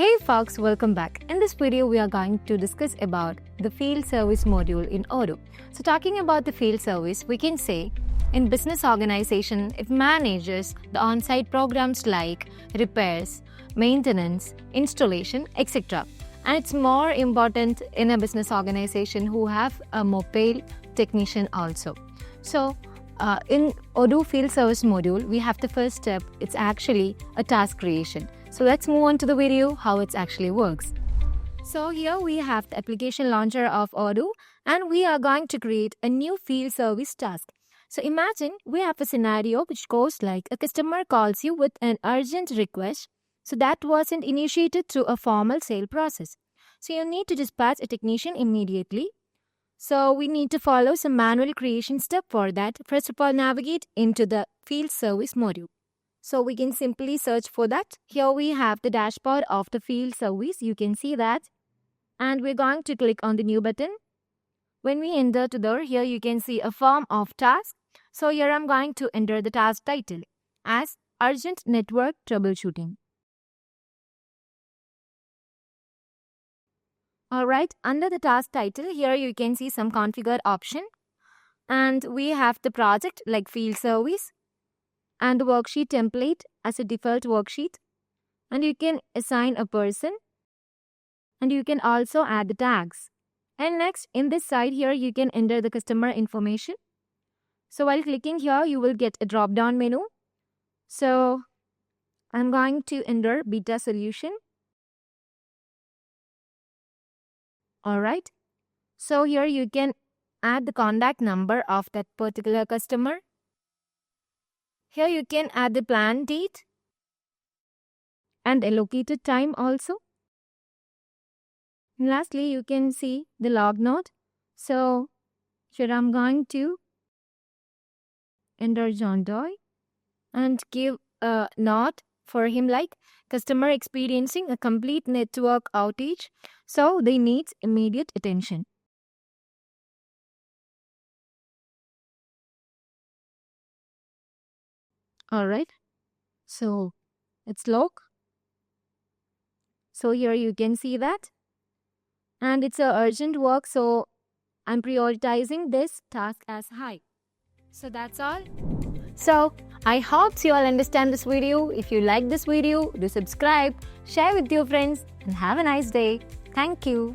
Hey folks, welcome back. In this video, we are going to discuss about the field service module in Odoo. So talking about the field service, we can say in business organization, it manages the on-site programs like repairs, maintenance, installation, etc. And it's more important in a business organization who have a mobile technician also. So in Odoo field service module, we have the first step. It's actually a task creation. So let's move on to the video how it actually works. So here we have the application launcher of Odoo and we are going to create a new field service task. So imagine we have a scenario which goes like a customer calls you with an urgent request. So that wasn't initiated through a formal sale process. So you need to dispatch a technician immediately. So we need to follow some manual creation step for that. First of all, navigate into the field service module. So we can simply search for that. Here we have the dashboard of the field service. You can see that. And we're going to click on the new button. When we enter to there, here you can see a form of task. So here I'm going to enter the task title as Urgent Network Troubleshooting. Alright, under the task title, here you can see some configure option. And we have the project like field service. And the worksheet template as a default worksheet. And you can assign a person. And you can also add the tags. And next, in this side here, you can enter the customer information. So while clicking here, you will get a drop-down menu. So I'm going to enter beta solution. Alright. So here you can add the contact number of that particular customer. Here you can add the plan date and allocated time also. And lastly, you can see the log note. So here I'm going to enter John Doe and give a note for him like customer experiencing a complete network outage. So they need immediate attention. Alright, so it's log. So here you can see that. And it's a urgent work, so I'm prioritizing this task as high. So that's all. So I hope you all understand this video. If you like this video, do subscribe, share with your friends and have a nice day. Thank you.